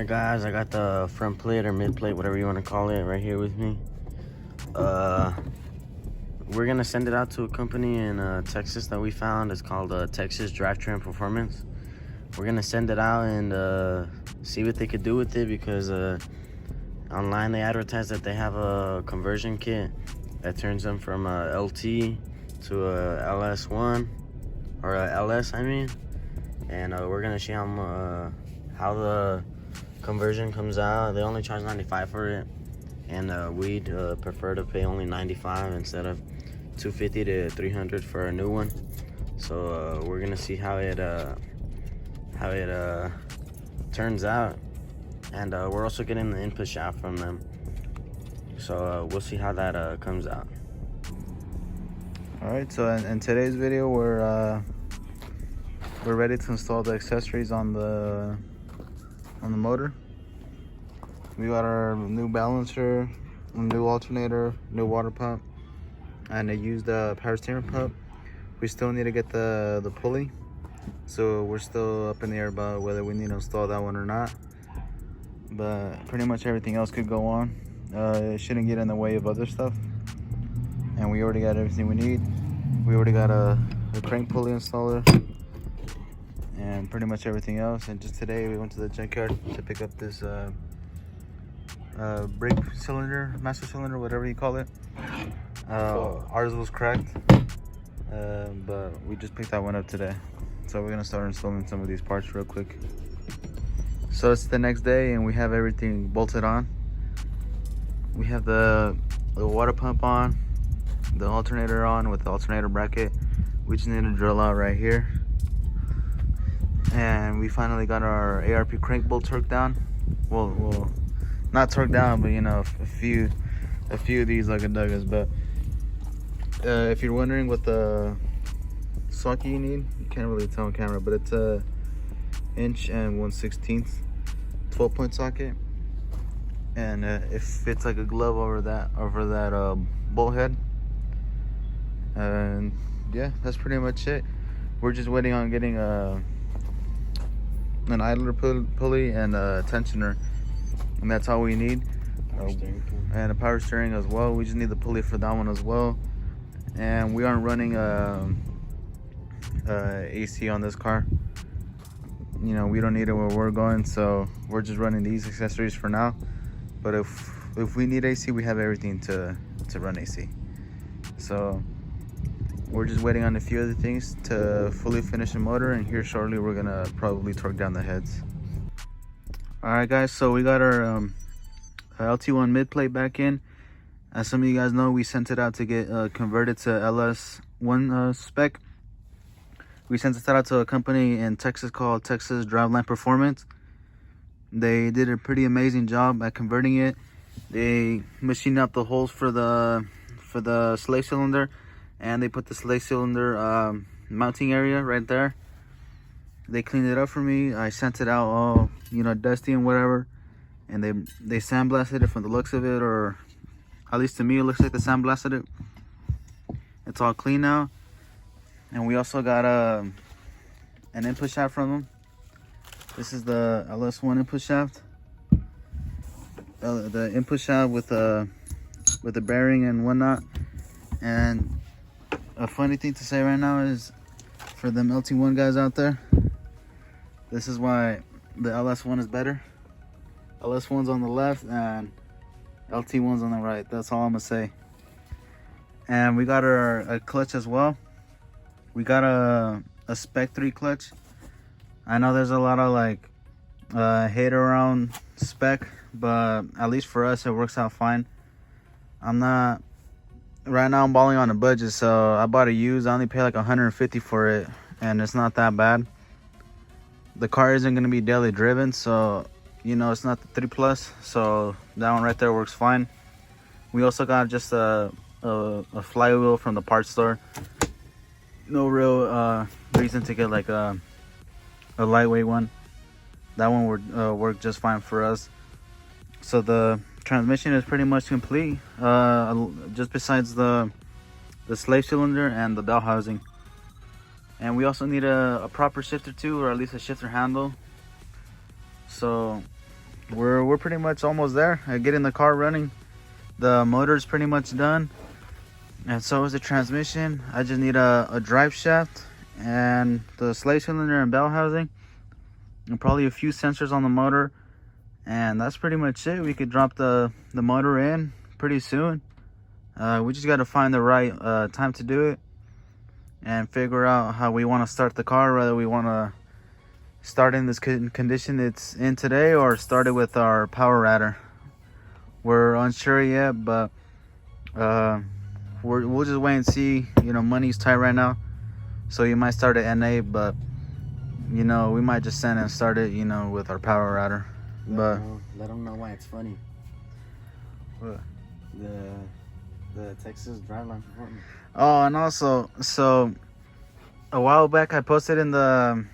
Alright guys, I got the front plate or mid plate, whatever you want to call it, right here with me. We're gonna send it out to a company in Texas that we found. It's called Texas Drivetrain Performance. We're gonna send it out and see what they could do with it, because online they advertise that they have a conversion kit that turns them from a LT to a LS1 or a LS, I mean. And we're gonna see how the conversion comes out. They only charge $95 for it, and we'd prefer to pay only $95 instead of $250 to $300 for a new one. So we're gonna see how it turns out, and we're also getting the input shaft from them. So we'll see how that comes out. All right, so in today's video, we're ready to install the accessories on the motor. We got our new balancer, new alternator, new water pump, and a used power steering pump. We still need to get the pulley, so we're still up in the air about whether we need to install that one or not. But pretty much everything else could go on. It shouldn't get in the way of other stuff, and we already got everything we need. We already got a crank pulley installer and pretty much everything else. And just today we went to the junkyard to pick up this brake cylinder, master cylinder, whatever you call it. Ours was cracked, but we just picked that one up today. So we're gonna start installing some of these parts real quick. So it's the next day and we have everything bolted on. We have the water pump on, the alternator on with the alternator bracket. We just need to drill out right here. And we finally got our ARP crank bolt torqued down. Well, not torqued down, but you know, a few of these like a Douglas. But if you're wondering what the socket you need, you can't really tell on camera, but it's a 1 1/16 12-point socket, and it fits like a glove over that bolt head. And yeah, that's pretty much it. We're just waiting on getting an idler pulley and a tensioner, and that's all we need. And a power steering as well. We just need the pulley for that one as well. And we aren't running AC on this car. You know, we don't need it where we're going, so we're just running these accessories for now. But if we need AC, we have everything to run AC. So we're just waiting on a few other things to fully finish the motor, and here shortly we're gonna probably torque down the heads. All right guys, so we got our LT1 mid plate back in. As some of you guys know, we sent it out to get converted to LS1 spec. We sent it out to a company in Texas called Texas Drivetrain Performance. They did a pretty amazing job at converting it. They machined out the holes for the slave cylinder, and they put the slave cylinder mounting area right there. They cleaned it up for me. I sent it out all, you know, dusty and whatever, and they sandblasted it from the looks of it, or at least to me it looks like they sandblasted it. It's all clean now. And we also got an input shaft from them. This is the LS1 input shaft. The input shaft with the bearing and whatnot. And a funny thing to say right now is, for them LT1 guys out there, this is why the LS1 is better. LS1's on the left and LT1's on the right. That's all I'm gonna say. And we got a clutch as well. We got a Spec 3 clutch. I know there's a lot of like hate around Spec, but at least for us it works out fine. Right now I'm balling on a budget, so I bought a used. I only paid like $150 for it, and it's not that bad. The car isn't going to be daily driven, so you know, it's not the 3 Plus, so that one right there works fine. We also got just a flywheel from the parts store. No real reason to get like a lightweight one. That one would work just fine for us. So the transmission is pretty much complete, just besides the slave cylinder and the dowel housing. And we also need a proper shifter too, or at least a shifter handle. So we're pretty much almost there at getting the car running. The motor's pretty much done, and so is the transmission. I just need a drive shaft and the slave cylinder and bell housing, and probably a few sensors on the motor, and that's pretty much it. We could drop the motor in pretty soon. We just got to find the right time to do it and figure out how we want to start the car, whether we want to start in this condition it's in today or start it with our power adder. We're unsure yet, but we'll just wait and see. You know, money's tight right now, so you might start at NA, but you know, we might just send and start it, you know, with our power adder. Let them know why it's funny. What? The Texas Drivetrain Performance. Oh, and also, so a while back I posted in the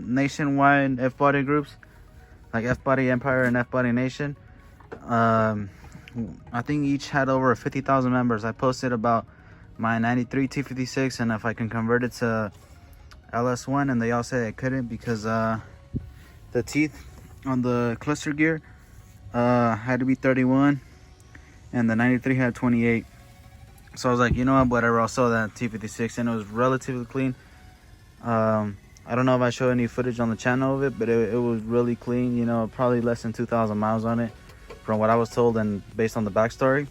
nationwide F-Body groups, like F-Body Empire and F-Body Nation. I think each had over 50,000 members. I posted about my 93 T56 and if I can convert it to LS1, and they all said I couldn't because the teeth on the cluster gear had to be 31 and the 93 had 28. So I was like, you know what, whatever, I'll sell that T56, and it was relatively clean. I don't know if I showed any footage on the channel of it, but it was really clean, you know, probably less than 2,000 miles on it from what I was told and based on the backstory.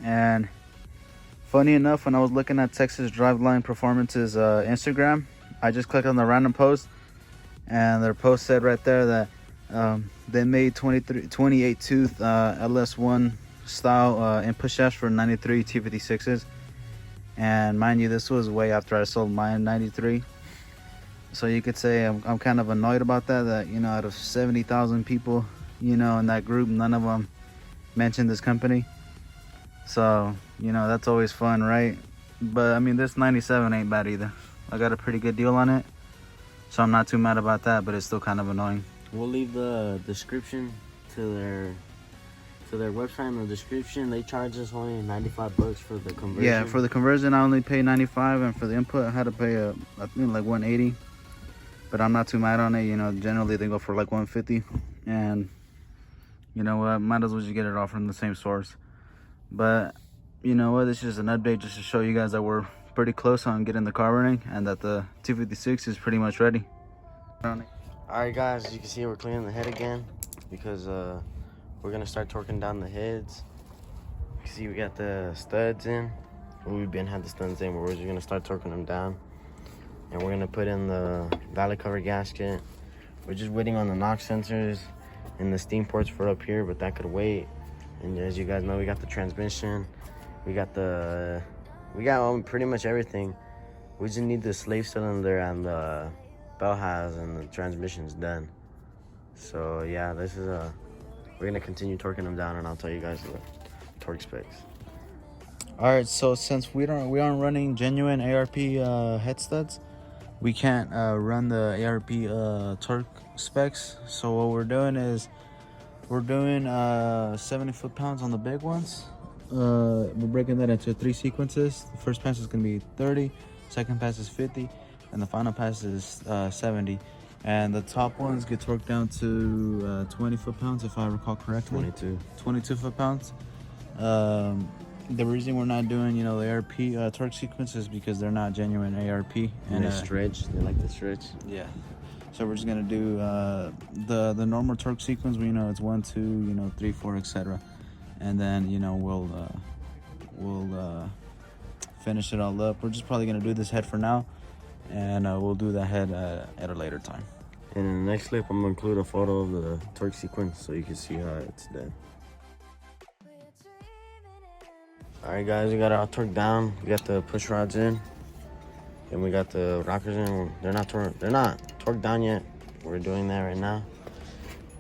And funny enough, when I was looking at Texas Drivetrain Performance's Instagram, I just clicked on the random post, and their post said right there that they made 28 tooth LS1 style input shafts for 93 T56s. And mind you, this was way after I sold my 93. So you could say I'm kind of annoyed about that, you know, out of 70,000 people, you know, in that group, none of them mentioned this company. So, you know, that's always fun, right? But I mean, this 97 ain't bad either. I got a pretty good deal on it, so I'm not too mad about that, but it's still kind of annoying. We'll leave the description to their website in the description. They charge us only 95 bucks for the conversion. Yeah, for the conversion I only pay 95, and for the input I had to pay I think like 180. But I'm not too mad on it, you know. Generally they go for like 150, and you know what, might as well just get it all from the same source. But you know what, this is just an update just to show you guys that we're pretty close on getting the car running and that the T56 is pretty much ready. Alright guys, as you can see, we're cleaning the head again because we're gonna start torquing down the heads. You can see we got the studs in. We've been had the studs in, but we're just gonna start torquing them down. And we're gonna put in the valley cover gasket. We're just waiting on the knock sensors and the steam ports for up here, but that could wait. And as you guys know, we got the transmission, we got pretty much everything. We just need the slave cylinder and the bell house, and the transmission's done. So yeah, this is we're gonna continue torquing them down, and I'll tell you guys the torque specs. All right, so since we aren't running genuine ARP head studs, we can't run the ARP torque specs. So what we're doing is we're doing 70 foot-pounds on the big ones. We're breaking that into 3 sequences. The first pass is going to be 30, second pass is 50, and the final pass is 70. And the top ones get torqued down to 20 foot-pounds, if I recall correctly. 22 foot-pounds. The reason we're not doing, you know, the ARP torque sequence is because they're not genuine ARP. And they stretch. They like to stretch. Yeah. So we're just gonna do the normal torque sequence. We know it's 1, 2, you know, 3, 4, etc. And then, you know, we'll finish it all up. We're just probably gonna do this head for now, and we'll do that head at a later time. And in the next clip, I'm gonna include a photo of the torque sequence so you can see how it's done. Alright guys, we got our torque down. We got the push rods in, and we got the rockers in. They're not torqued down yet. We're doing that right now.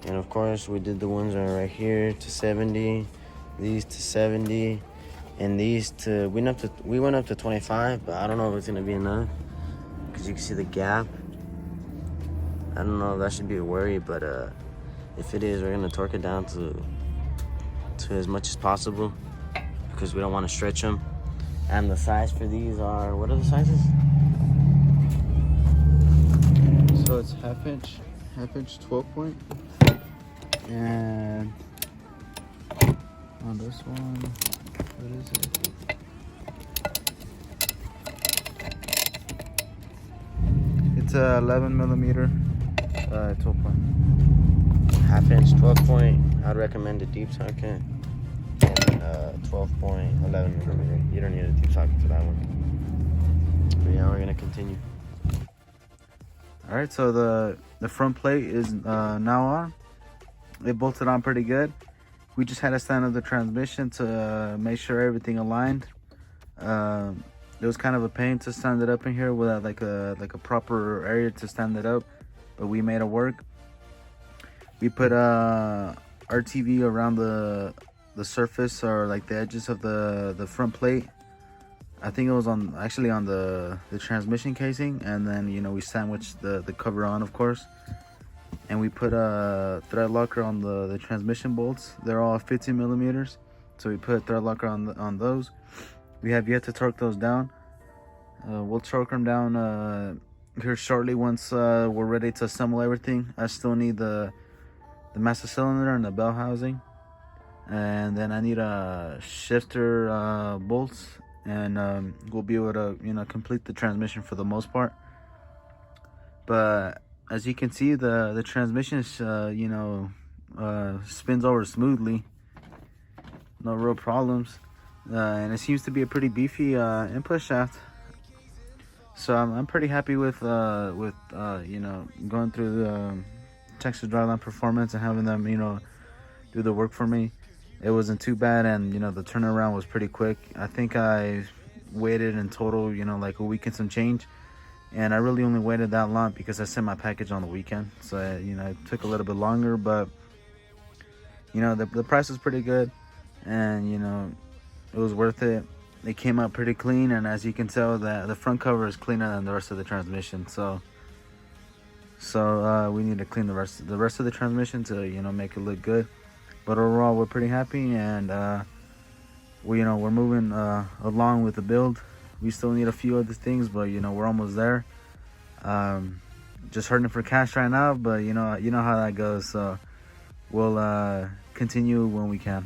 And of course, we did the ones that are right here to 70, these to 70, and these to we went up to 25, but I don't know if it's gonna be enough because you can see the gap. I don't know if that should be a worry, but if it is, we're gonna torque it down to as much as possible, because we don't want to stretch them. And the size for these are, what are the sizes? So it's half inch 12 point, And on this one, what is it? It's a 11 millimeter 12 point. Half inch 12 point. I'd recommend a deep socket. And 12 point 11 millimeter. You don't need a deep socket for that one. But yeah, we're gonna continue. All right, so the front plate is now on. It bolted on pretty good. We just had to stand up the transmission to make sure everything aligned. It was kind of a pain to stand it up in here without like a proper area to stand it up, but we made it work. We put RTV around the surface, or like the edges of the front plate. I think it was actually on the transmission casing, and then we sandwiched the cover on, of course. And we put a thread locker on the transmission bolts. They're all 15 millimeters, so we put a thread locker on those. We have yet to torque those down. We'll torque them down here shortly once we're ready to assemble everything. I still need the master cylinder and the bell housing, and then I need a shifter bolts, and we'll be able to complete the transmission for the most part. But as you can see, the transmission spins over smoothly, no real problems, and it seems to be a pretty beefy input shaft. So I'm pretty happy with going through the Texas Drivetrain Performance and having them do the work for me. It wasn't too bad, and the turnaround was pretty quick. I think I waited in total like a week and some change, and I really only waited that long because I sent my package on the weekend, so it took a little bit longer. But the price was pretty good, and it was worth it. It came out pretty clean, and as you can tell, the front cover is cleaner than the rest of the transmission. So we need to clean the rest of the transmission to make it look good. But overall, we're pretty happy, and we're moving along with the build. We still need a few other things, but we're almost there. Just hurting for cash right now, but you know how that goes. So we'll continue when we can.